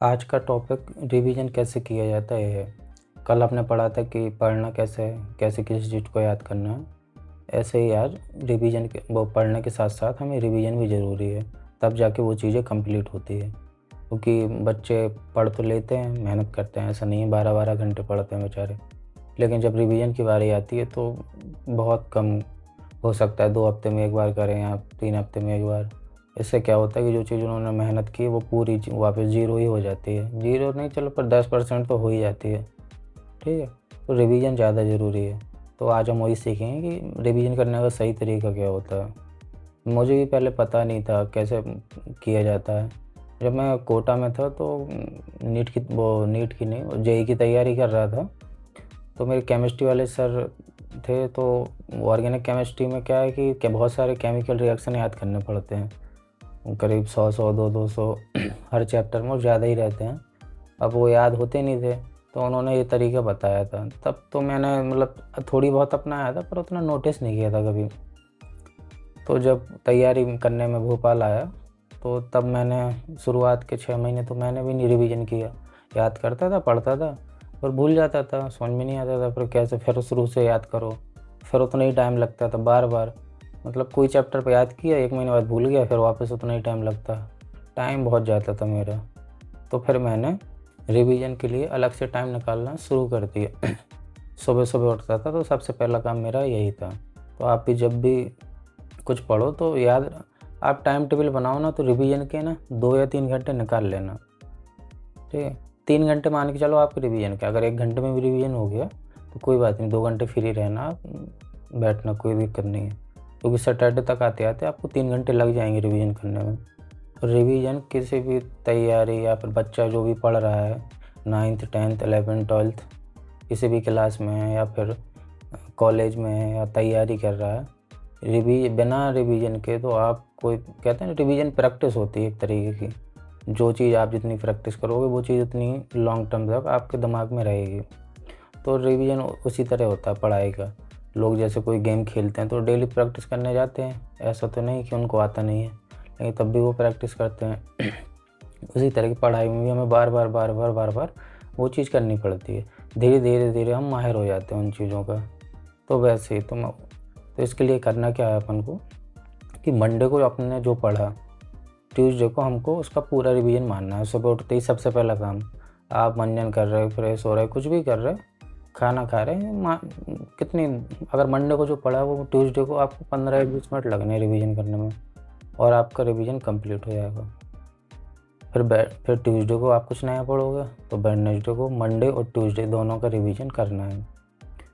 आज का topic revision कैसे किया जाता है। कल आपने पढ़ा था कि पढ़ना कैसे है, कैसे किसी चीज़ को याद करना है। ऐसे ही आज रिवीजन के वो पढ़ने के साथ साथ हमें रिवीजन भी ज़रूरी है, तब जाके वो चीज़ें कंप्लीट होती है। क्योंकि बच्चे पढ़ तो लेते हैं, मेहनत करते हैं, ऐसा नहीं है 12-12 घंटे पढ़ते हैं बेचारे, लेकिन जब रिवीजन की बारी आती है तो बहुत कम हो सकता है 2 हफ्ते में 1 बार करें या 3 हफ्ते में 1 बार। इससे क्या होता है कि जो चीज़ उन्होंने मेहनत की वो पूरी वापस ज़ीरो ही हो जाती है। ज़ीरो नहीं, चलो पर 10% तो हो ही जाती है, ठीक है? तो रिवीजन ज़्यादा ज़रूरी है। तो आज हम वही सीखेंगे कि रिवीजन करने का सही तरीका क्या होता है। मुझे भी पहले पता नहीं था कैसे किया जाता है। जब मैं कोटा में था तो नीट की नहीं, जेईई की तैयारी कर रहा था। तो मेरे केमिस्ट्री वाले सर थे, तो ऑर्गेनिक केमिस्ट्री में क्या है कि बहुत सारे केमिकल रिएक्शन याद करने पड़ते हैं। करीब 100 200 हर चैप्टर में, और ज़्यादा ही रहते हैं। अब वो याद होते नहीं थे, तो उन्होंने ये तरीका बताया था। तब तो मैंने मतलब थोड़ी बहुत अपनाया था, पर उतना नोटिस नहीं किया था कभी। तो जब तैयारी करने में भोपाल आया, तो तब मैंने शुरुआत के 6 महीने तो मैंने भी नहीं रिवीजन किया। याद करता था, पढ़ता था, पर भूल जाता था, समझ में नहीं आता था फिर कैसे फिर शुरू से याद करो। फिर उतना ही टाइम लगता था बार-बार। मतलब कोई चैप्टर पे याद किया, 1 महीने बाद भूल गया, फिर वापस उतना ही टाइम लगता। टाइम बहुत जाता था मेरा। तो फिर मैंने रिवीजन के लिए अलग से टाइम निकालना शुरू कर दिया। सुबह-सुबह उठता था तो सबसे पहला काम मेरा यही था। तो आप भी जब भी कुछ पढ़ो तो याद, आप टाइम टेबल बनाओ ना, तो रिवीजन के ना 2 या 3 घंटे निकाल लेना, ठीक है? 3 घंटे मान के चलो आपके रिवीजन के, अगर 1 घंटे में भी रिवीजन हो गया तो कोई बात नहीं, 2 घंटे फ्री रहना आप, बैठना, कोई दिक्कत नहीं है। क्योंकि सैटरडे तक आते-आते आपको 3 घंटे लग जाएँगे रिवीजन करने में। रिवीजन किसी भी तैयारी या फिर बच्चा जो भी पढ़ रहा है, 9th 10th 11th 12th किसी भी क्लास में है या फिर कॉलेज में है या तैयारी कर रहा है, बिना रिवीजन के तो आप कोई कहते हैं ना, रिवीजन प्रैक्टिस होती है एक तरीके की। जो चीज़ आप जितनी प्रैक्टिस करोगे वो चीज़ उतनी लॉन्ग टर्म तक आपके दिमाग में रहेगी। तो रिवीजन उसी तरह होता है पढ़ाई का। लोग जैसे कोई गेम खेलते हैं तो डेली प्रैक्टिस करने जाते हैं, ऐसा तो नहीं कि उनको आता नहीं है, लेकिन तब भी वो प्रैक्टिस करते हैं। उसी तरह की पढ़ाई में भी हमें बार-बार वो चीज़ करनी पड़ती है। धीरे-धीरे हम माहिर हो जाते हैं उन चीज़ों का। तो वैसे ही तो इसके लिए करना क्या है अपन को, कि मंडे को आपने जो पढ़ा, ट्यूसडे को हमको उसका पूरा रिवीजन मानना है। सुबह उठते ही सबसे पहला काम, आप मंजन कर रहे हो, फ्रेश हो रहे हो, कुछ भी कर रहे हो, खाना खा रहे हैं, कितनी, अगर मंडे को जो पढ़ा है वो ट्यूसडे को आपको 15 या 20 मिनट लगने हैं रिवीजन करने में, और आपका रिवीजन कंप्लीट हो जाएगा। फिर ट्यूसडे को आप कुछ नया पढ़ोगे, तो वेडनेसडे को मंडे और ट्यूसडे दोनों का रिवीजन करना है।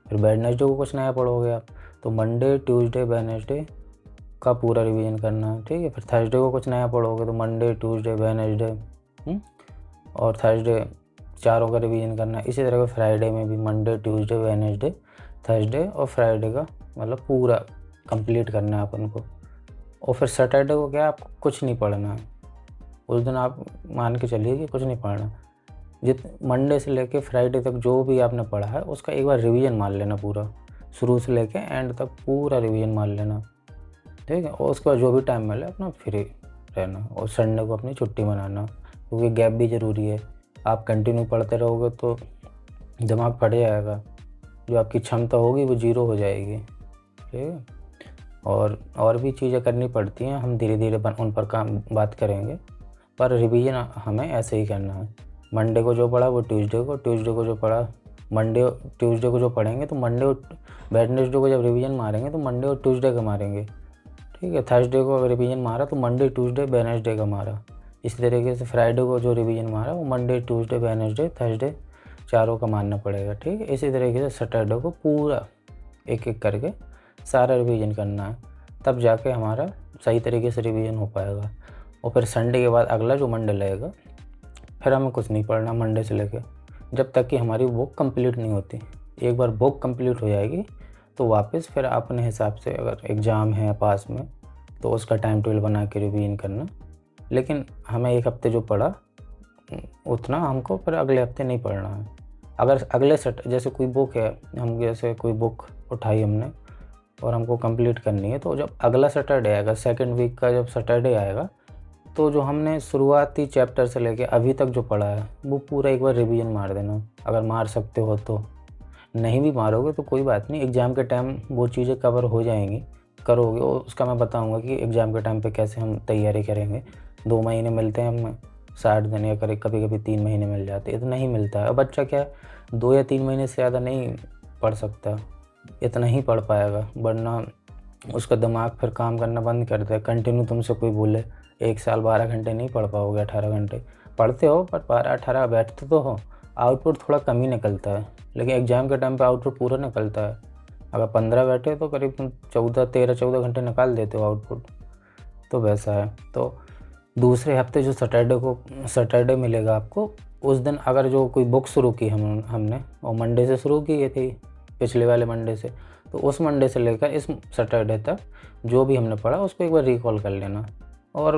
फिर वेडनेसडे को कुछ नया पढ़ोगे आप, तो मंडे ट्यूसडे वेडनेसडे का पूरा रिवीजन करना है, ठीक है? फिर थर्सडे को कुछ नया पढ़ोगे तो मंडे ट्यूसडे वेडनेसडे और थर्सडे, चारों का रिवीजन करना है। इसी तरह फ्राइडे में भी मंडे ट्यूसडे वेडनेसडे थर्सडे और फ्राइडे का मतलब पूरा कंप्लीट करना है अपन को। और फिर सैटरडे को क्या है, आपको कुछ नहीं पढ़ना है। उस दिन आप मान के चलिए कि कुछ नहीं पढ़ना। मंडे से लेके फ्राइडे तक जो भी आपने पढ़ा है उसका एक बार रिवीजन मार लेना पूरा, शुरू से लेके एंड तक पूरा रिवीजन मार लेना, ठीक है? और उसके बाद जो भी टाइम मिले अपना फ्री रहना, और संडे को अपनी छुट्टी मनाना, क्योंकि गैप भी ज़रूरी है। आप कंटिन्यू पढ़ते रहोगे तो दिमाग फट जाएगा, जो आपकी क्षमता होगी वो ज़ीरो हो जाएगी, ठीक है? और भी चीज़ें करनी पड़ती हैं, हम धीरे-धीरे उन पर काम बात करेंगे, पर रिवीजन हमें ऐसे ही करना है। मंडे को जो पढ़ा वो ट्यूसडे को जो पढ़ा मंडे, ट्यूसडे को जो पढ़ेंगे तो मंडे और वेडनेसडे को जब रिवीजन मारेंगे तो मंडे और ट्यूसडे का मारेंगे, ठीक है? थर्सडे को अगर रिवीजन मारा तो मंडे ट्यूसडे वेडनेसडे का मारा। इसी तरीके से फ्राइडे को जो रिवीजन मारा वो मंडे ट्यूसडे वेडनेसडे थर्सडे चारों का मानना पड़ेगा, ठीक है? इसी तरीके से सैटरडे को पूरा एक-एक करके सारा रिवीजन करना है, तब जाके हमारा सही तरीके से रिवीजन हो पाएगा। और फिर संडे के बाद अगला जो मंडे लगेगा, फिर हमें कुछ नहीं पढ़ना मंडे से लेके, जब तक कि हमारी बुक कंप्लीट नहीं होती। एक बार बुक कंप्लीट हो जाएगी तो वापस फिर अपने हिसाब से, अगर एग्ज़ाम है पास में तो उसका टाइम टेबल बना के रिवीजन करना। लेकिन हमें 1 हफ़्ते जो पढ़ा उतना हमको फिर अगले हफ़्ते नहीं पढ़ना है। अगर अगले जैसे कोई बुक है, हम जैसे कोई बुक उठाई हमने और हमको कंप्लीट करनी है, तो जब अगला सैटरडे आएगा, सेकंड वीक का जब सैटरडे आएगा, तो जो हमने शुरुआती चैप्टर से लेके अभी तक जो पढ़ा है वो पूरा एक बार रिवीजन मार देना, अगर मार सकते हो तो। नहीं भी मारोगे तो कोई बात नहीं, एग्ज़ाम के टाइम वो चीज़ें कवर हो जाएंगी, करोगे। और उसका मैं बताऊंगा कि एग्ज़ाम के टाइम पे कैसे हम तैयारी करेंगे। 2 महीने मिलते हैं हमें, 60 दिन, या कभी कभी 3 महीने मिल जाते हैं, इतना ही मिलता है। अब बच्चा क्या 2 या 3 महीने से ज़्यादा नहीं पढ़ सकता, इतना ही पढ़ पाएगा, वरना उसका दिमाग फिर काम करना बंद कर दे। कंटिन्यू तुमसे कोई बोले 1 साल 12 घंटे नहीं पढ़ पाओगे, 18 घंटे पढ़ते हो पर 12-18 बैठते तो हो, आउटपुट थोड़ा कम ही निकलता है। लेकिन एग्ज़ाम के टाइम पे आउटपुट पूरा निकलता है। अगर 15 बैठे तो करीब तुम 14 घंटे निकाल देते हो आउटपुट, तो वैसा है। तो दूसरे हफ्ते जो सैटरडे मिलेगा आपको, उस दिन अगर जो कोई बुक शुरू की हमने और मंडे से शुरू की ये थी, पिछले वाले मंडे से, तो उस मंडे से लेकर इस सैटरडे तक जो भी हमने पढ़ा उसको एक बार रिकॉल कर लेना। और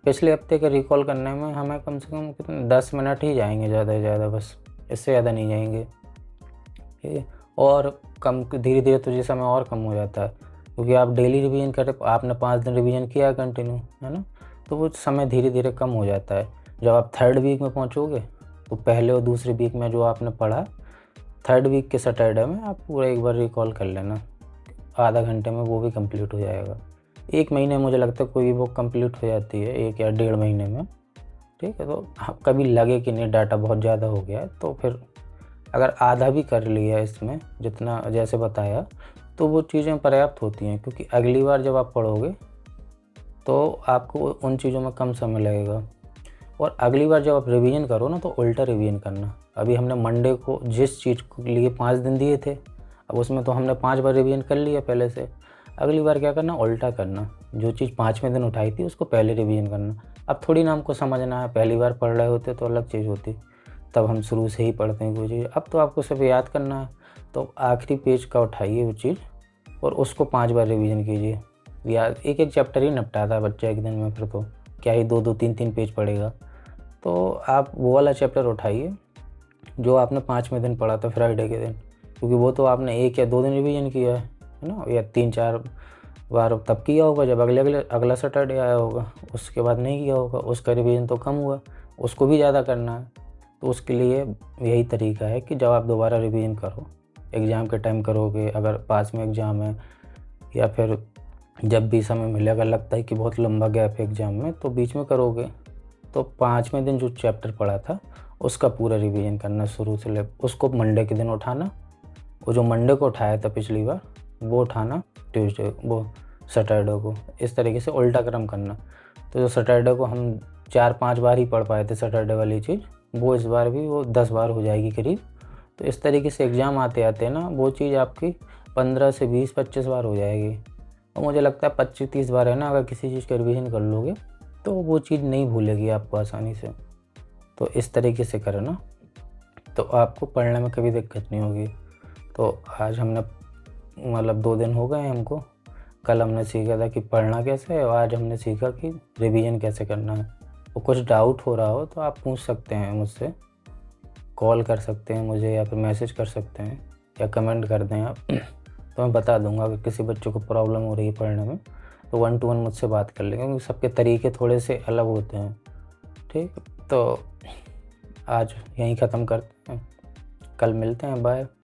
पिछले हफ्ते के रिकॉल करने में हमें कम से कम कितने 10 मिनट ही जाएंगे, ज़्यादा से ज़्यादा, बस इससे ज़्यादा नहीं जाएंगे। ठीक है। और कम धीरे धीरे तो ये समय और कम हो जाता है, क्योंकि आप डेली रिवीजन करें, आपने 5 दिन रिवीजन किया कंटिन्यू, है ना, तो वो समय धीरे धीरे कम हो जाता है। जब आप 3rd वीक में पहुंचोगे तो पहले और दूसरे वीक में जो आपने पढ़ा, 3rd वीक के सैटरडे में आप पूरा एक बार रिकॉल कर लेना, आधा घंटे में वो भी कंप्लीट हो जाएगा। 1 महीने मुझे लगता है कोई भी बुक कंप्लीट हो जाती है, 1 या 1.5 महीने में। ठीक है। तो कभी लगे कि नहीं डाटा बहुत ज़्यादा हो गया है, तो फिर अगर आधा भी कर लिया इसमें जितना जैसे बताया, तो वो चीज़ें पर्याप्त होती हैं, क्योंकि अगली बार जब आप पढ़ोगे तो आपको उन चीज़ों में कम समय लगेगा। और अगली बार जब आप रिवीजन करो ना, तो उल्टा रिवीजन करना। अभी हमने मंडे को जिस चीज़ के लिए 5 दिन दिए थे, अब उसमें तो हमने 5 बार रिवीजन कर लिया पहले से। अगली बार क्या करना, उल्टा करना, जो चीज़ 5वें दिन उठाई थी उसको पहले रिवीजन करना। अब थोड़ी ना हमको समझना है, पहली बार पढ़ रहे होते तो अलग चीज़ होती, तब हम शुरू से ही पढ़ते हैं कोई चीज़। अब तो आपको सिर्फ याद करना है, तो आखिरी पेज का उठाइए वो चीज़ और उसको 5 बार रिवीजन कीजिए। या एक चैप्टर ही निपटाता है बच्चा एक दिन में, फिर तो क्या ही 2-2 3-3 पेज पढ़ेगा। तो आप वो वाला चैप्टर उठाइए जो आपने 5वें दिन पढ़ा था, फ्राइडे के दिन, क्योंकि वो तो आपने 1 या 2 दिन रिवीजन किया है ना, या 3-4 बार तब किया होगा जब अगला सैटरडे आया होगा, उसके बाद नहीं किया होगा, उसका रिवीजन तो कम हुआ, उसको भी ज़्यादा करना है। तो उसके लिए यही तरीका है कि जब आप दोबारा रिवीजन करो, एग्ज़ाम के टाइम करोगे, अगर पास में एग्ज़ाम है, या फिर जब भी समय मिले, अगर लगता है कि बहुत लंबा गैप है एग्ज़ाम में, तो बीच में करोगे, तो 5वें दिन जो चैप्टर पढ़ा था उसका पूरा रिवीजन करना शुरू से ले, उसको मंडे के दिन उठाना, वो जो मंडे को उठाया था पिछली बार वो उठाना ट्यूसडे, वो सैटरडे को, इस तरीके से उल्टा क्रम करना। तो जो सैटरडे को हम 4-5 बार ही पढ़ पाए थे सैटरडे वाली चीज़, वो इस बार भी वो 10 बार हो जाएगी करीब। तो इस तरीके से एग्ज़ाम आते आते ना वो चीज़ आपकी 15 से 20-25 बार हो जाएगी। और मुझे लगता है 25-30 बार है ना, अगर किसी चीज़ का रिवीजन कर लोगे तो वो चीज़ नहीं भूलेगी आपको आसानी से। तो इस तरीके से करना, तो आपको पढ़ने में कभी दिक्कत नहीं होगी। तो आज हमने मतलब 2 दिन हो गए हमको, कल हमने सीखा था कि पढ़ना कैसे है, और आज हमने सीखा कि रिवीजन कैसे करना है। और कुछ डाउट हो रहा हो तो आप पूछ सकते हैं मुझसे, कॉल कर सकते हैं मुझे, या फिर मैसेज कर सकते हैं, या कमेंट कर दें आप तो मैं बता दूंगा। अगर किसी बच्चे को प्रॉब्लम हो रही है पढ़ने में तो 1 to 1 मुझसे बात कर लेंगे, क्योंकि सबके तरीके थोड़े से अलग होते हैं। ठीक, तो आज यहीं ख़त्म करते हैं, कल मिलते हैं, बाय।